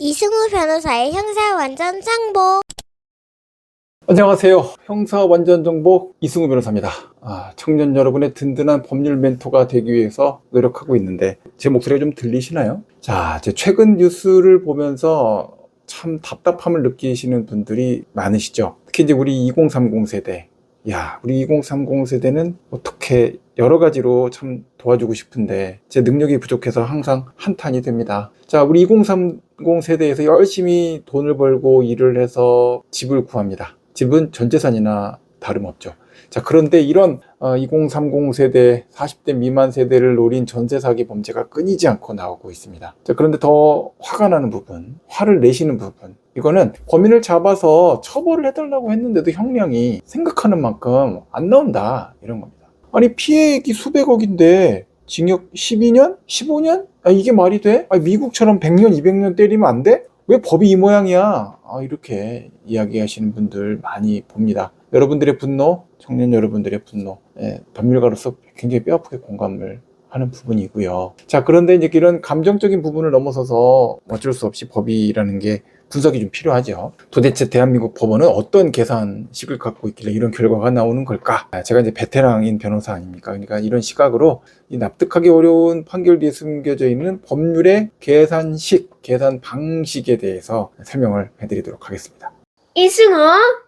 이승우 변호사의 형사 완전 정복. 안녕하세요. 형사 완전 정복 이승우 변호사입니다. 청년 여러분의 든든한 법률 멘토가 되기 위해서 노력하고 있는데 제 목소리가 좀 들리시나요? 제 최근 뉴스를 보면서 참 답답함을 느끼시는 분들이 많으시죠. 특히 이제 우리 2030 세대. 우리 2030 세대는 어떻게 여러 가지로 참 도와주고 싶은데 제 능력이 부족해서 항상 한탄이 됩니다. 우리 2030 세대에서 열심히 돈을 벌고 일을 해서 집을 구합니다. 집은 전 재산이나 다름없죠. 그런데 이런 2030 세대, 40대 미만 세대를 노린 전세 사기 범죄가 끊이지 않고 나오고 있습니다. 그런데 더 화가 나는 부분, 화를 내시는 부분, 이거는 범인을 잡아서 처벌을 해달라고 했는데도 형량이 생각하는 만큼 안 나온다, 이런 겁니다. 아니, 피해액이 수백억인데 징역 12년? 15년? 이게 말이 돼? 미국처럼 100년, 200년 때리면 안 돼? 왜 법이 이 모양이야? 이렇게 이야기하시는 분들 많이 봅니다. 여러분들의 분노, 청년 여러분들의 분노, 법률가로서 굉장히 뼈아프게 공감을 하는 부분이고요. 그런데 이제 이런 감정적인 부분을 넘어서서 어쩔 수 없이 법이라는 게 분석이 좀 필요하죠. 도대체 대한민국 법원은 어떤 계산식을 갖고 있길래 이런 결과가 나오는 걸까? 제가 이제 베테랑인 변호사 아닙니까? 그러니까 이런 시각으로 이 납득하기 어려운 판결 뒤에 숨겨져 있는 법률의 계산식, 계산 방식에 대해서 설명을 해드리도록 하겠습니다. 이승우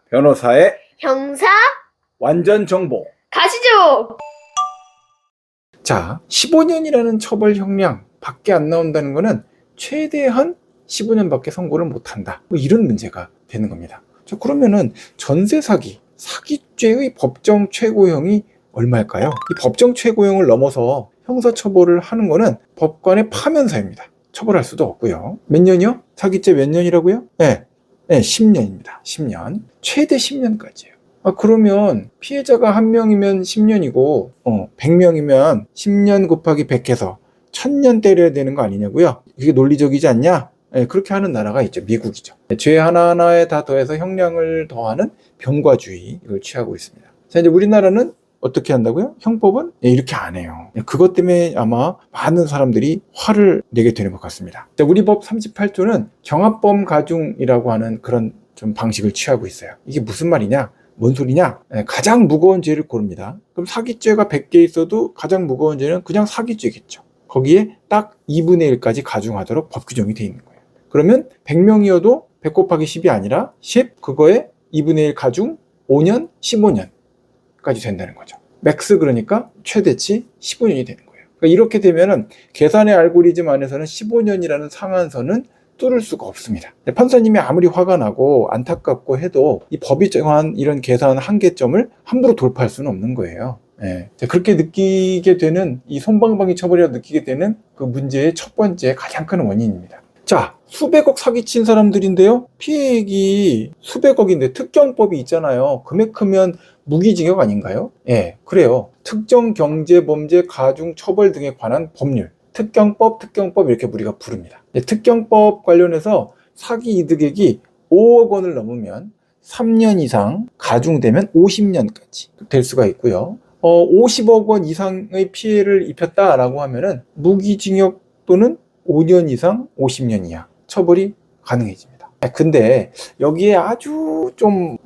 변호사의 형사 완전 정보. 가시죠. 15년이라는 처벌 형량 밖에 안 나온다는 거는 최대한 15년밖에 선고를 못한다. 이런 문제가 되는 겁니다. 그러면은 전세 사기죄의 법정 최고형이 얼마일까요? 이 법정 최고형을 넘어서 형사처벌을 하는 거는 법관의 파면사입니다. 처벌할 수도 없고요. 몇 년이요? 사기죄 몇 년이라고요? 네, 10년입니다. 10년. 최대 10년까지예요. 그러면 피해자가 1명이면 10년이고 100명이면 10년 곱하기 100 해서 1000년 때려야 되는 거 아니냐고요? 이게 논리적이지 않냐? 그렇게 하는 나라가 있죠. 미국이죠. 죄 하나하나에 다 더해서 형량을 더하는 병과주의, 이걸 취하고 있습니다. 이제 우리나라는 어떻게 한다고요? 형법은 이렇게 안 해요. 그것 때문에 아마 많은 사람들이 화를 내게 되는 것 같습니다. 우리 법 38조는 경합범 가중이라고 하는 그런 좀 방식을 취하고 있어요. 이게 무슨 말이냐? 뭔 소리냐? 가장 무거운 죄를 고릅니다. 그럼 사기죄가 100개 있어도 가장 무거운 죄는 그냥 사기죄겠죠. 거기에 딱 2분의 1까지 가중하도록 법 규정이 되어 있는 거예요. 그러면 100명이어도 100 곱하기 10이 아니라 10, 그거에 2분의 1 가중 5년, 15년까지 된다는 거죠. 맥스, 그러니까 최대치 15년이 되는 거예요. 그러니까 이렇게 되면은 계산의 알고리즘 안에서는 15년이라는 상한선은 뚫을 수가 없습니다. 판사님이 아무리 화가 나고 안타깝고 해도 이 법이 정한 이런 계산 한계점을 함부로 돌파할 수는 없는 거예요. 그렇게 느끼게 되는, 이 솜방망이 처벌이라고 느끼게 되는 그 문제의 첫 번째 가장 큰 원인입니다. 수백억 사기친 사람들인데요, 피해액이 수백억인데 특경법이 있잖아요. 금액 크면 무기징역 아닌가요? 그래요. 특정경제범죄 가중처벌 등에 관한 법률, 특경법 이렇게 우리가 부릅니다. 특경법 관련해서 사기 이득액이 5억 원을 넘으면 3년 이상, 가중되면 50년까지 될 수가 있고요. 50억 원 이상의 피해를 입혔다라고 하면은 무기징역 또는 5년 이상 50년 이하 처벌이 가능해집니다. 근데 여기에 아주 좀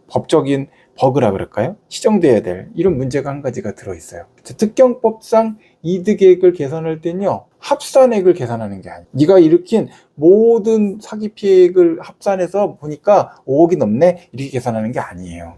법적인 버그라 그럴까요? 시정돼야 될 이런 문제가 한 가지가 들어있어요. 특경법상 이득액을 계산할 때는요, 합산액을 계산하는 게 아니에요. 네가 일으킨 모든 사기 피해액을 합산해서 보니까 5억이 넘네, 이렇게 계산하는 게 아니에요.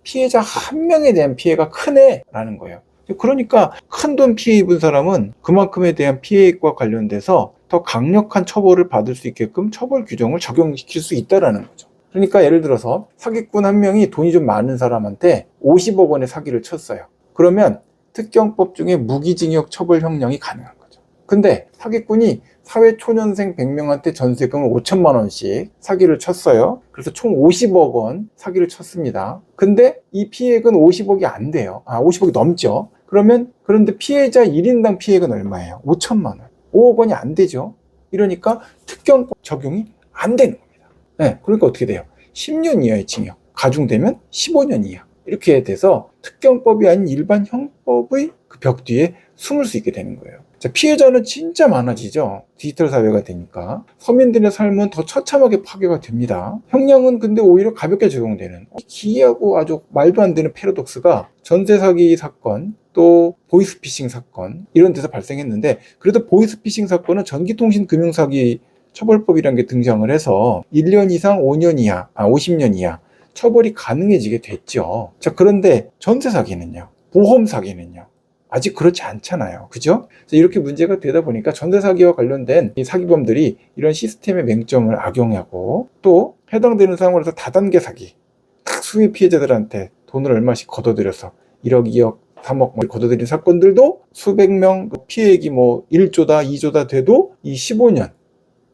피해자 한 명에 대한 피해가 크네라는 거예요. 그러니까 큰 돈 피해 입은 사람은 그만큼에 대한 피해액과 관련돼서 더 강력한 처벌을 받을 수 있게끔 처벌 규정을 적용시킬 수 있다는 거죠. 그러니까 예를 들어서 사기꾼 한 명이 돈이 좀 많은 사람한테 50억 원의 사기를 쳤어요. 그러면 특경법 중에 무기징역 처벌 형량이 가능한 거죠. 근데 사기꾼이 사회초년생 100명한테 전세금을 5천만 원씩 사기를 쳤어요. 그래서 총 50억 원 사기를 쳤습니다. 근데 이 피해액은 50억이 안 돼요. 50억이 넘죠. 그런데 피해자 1인당 피해액은 얼마예요? 5천만 원. 5억 원이 안 되죠. 이러니까 특경법 적용이 안 되는 겁니다. 그러니까 어떻게 돼요? 10년 이하의 징역, 가중되면 15년 이하. 이렇게 돼서 특경법이 아닌 일반 형법의 그 벽 뒤에 숨을 수 있게 되는 거예요. 자, 피해자는 진짜 많아지죠. 디지털 사회가 되니까. 서민들의 삶은 더 처참하게 파괴가 됩니다. 형량은 근데 오히려 가볍게 적용되는, 기이하고 아주 말도 안 되는 패러독스가 전세 사기 사건, 또 보이스피싱 사건 이런 데서 발생했는데, 그래도 보이스피싱 사건은 전기통신금융사기 처벌법이라는 게 등장을 해서 1년 이상 5년 이하, 50년 이하 처벌이 가능해지게 됐죠. 자, 그런데 전세 사기는요? 보험 사기는요? 아직 그렇지 않잖아요. 그죠? 이렇게 문제가 되다 보니까 전세 사기와 관련된 이 사기범들이 이런 시스템의 맹점을 악용하고, 또 해당되는 상황에서 다단계 사기, 특수의 피해자들한테 돈을 얼마씩 걷어들여서 1억, 2억, 3억 걷어들인 사건들도 수백 명, 피해액이 1조다, 2조다 돼도 이 15년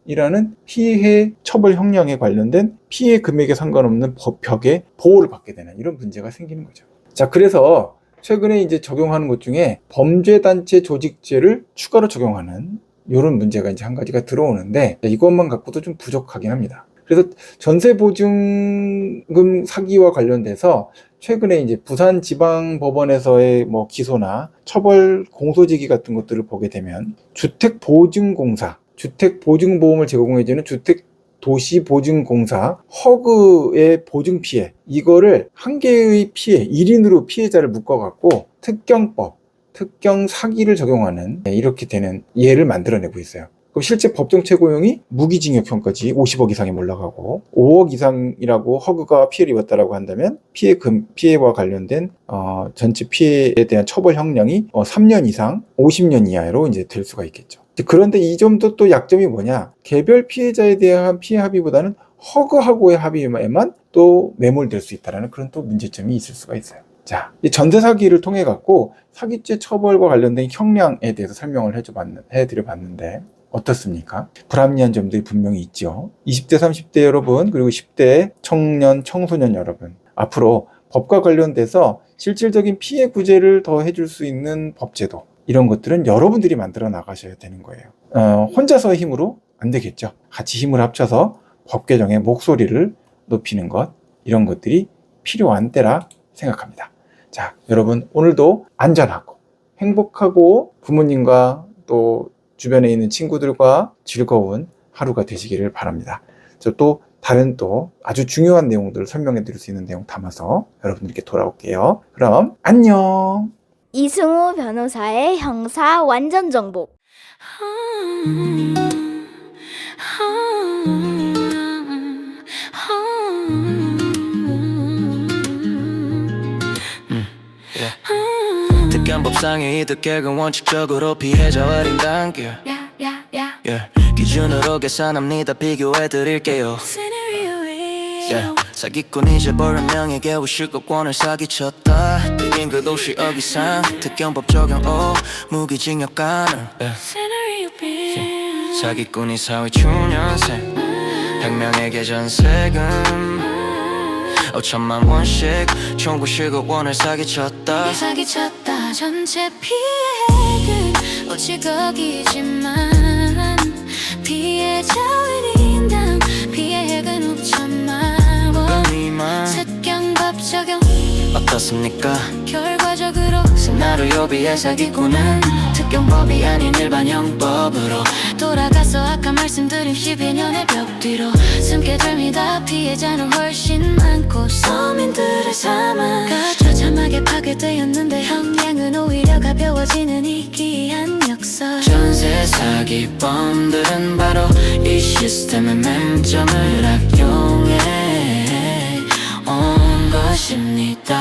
이라는 피해 처벌 형량에 관련된 피해 금액에 상관없는 법벽의 보호를 받게 되는 이런 문제가 생기는 거죠. 자, 그래서 최근에 이제 적용하는 것 중에 범죄단체 조직죄를 추가로 적용하는 이런 문제가 이제 한 가지가 들어오는데, 이것만 갖고도 좀 부족하긴 합니다. 그래서 전세보증금 사기와 관련돼서 최근에 이제 부산지방법원에서의 기소나 처벌 공소지기 같은 것들을 보게 되면, 주택보증공사, 주택보증보험을 제공해주는 주택도시보증공사, 허그의 보증피해, 이거를 한 개의 피해, 1인으로 피해자를 묶어갖고 특경법, 특경 사기를 적용하는 이렇게 되는 예를 만들어내고 있어요. 그럼 실제 법정 최고형이 무기징역형까지 50억 이상이 올라가고, 5억 이상이라고 허그가 피해를 입었다라고 한다면 피해와 관련된 전체 피해에 대한 처벌 형량이 3년 이상 50년 이하로 이제 될 수가 있겠죠. 그런데 이 점도 또 약점이 뭐냐? 개별 피해자에 대한 피해 합의보다는 허그하고의 합의에만 또 매몰될 수 있다는 그런 또 문제점이 있을 수가 있어요. 자, 이 전세 사기를 통해 갖고 사기죄 처벌과 관련된 형량에 대해서 설명을 해드려봤는데 어떻습니까? 불합리한 점들이 분명히 있죠. 20대, 30대 여러분, 그리고 10대 청년, 청소년 여러분, 앞으로 법과 관련돼서 실질적인 피해 구제를 더 해줄 수 있는 법제도, 이런 것들은 여러분들이 만들어 나가셔야 되는 거예요. 혼자서의 힘으로 안 되겠죠. 같이 힘을 합쳐서 법 개정의 목소리를 높이는 것, 이런 것들이 필요한 때라 생각합니다. 자, 여러분 오늘도 안전하고 행복하고 부모님과 또 주변에 있는 친구들과 즐거운 하루가 되시기를 바랍니다. 저 또 다른 또 아주 중요한 내용들을 설명해 드릴 수 있는 내용 담아서 여러분들께 돌아올게요. 그럼 안녕. 이승우 변호사의 형사 완전 정복. 특경법상의 이득 계획은 원칙적으로 피해자와 린 단계 기준으로 계산합니다. 비교해드릴게요. 사기꾼이 재벌 명에게 50억 원을 사기쳤다. 이긴 그 50억 이상 특경법 적용 무기징역 가능. 사기꾼이 사회초년생 100명에게 전세금 5천만 원씩 총 90억 원을 사기쳤다. 전체 피해액은 50억이지만 피해자 1인당 피해액은 5천만 원. 특경법 적용 어떻습니까? 결과적으로 승마로 요비의 사기꾼은 특경법이 아닌 일반 형법으로 돌아가서 아까 말씀드린 12년의 벽 뒤로 숨게 됩니다. 피해자는 훨씬 많고 서민들의 삶은 처참하게 파괴되었는데 형량은 오히려 가벼워지는 희귀한 역설. 전세 사기범들은 바로 이 시스템의 맹점을 악용해 온 것입니다.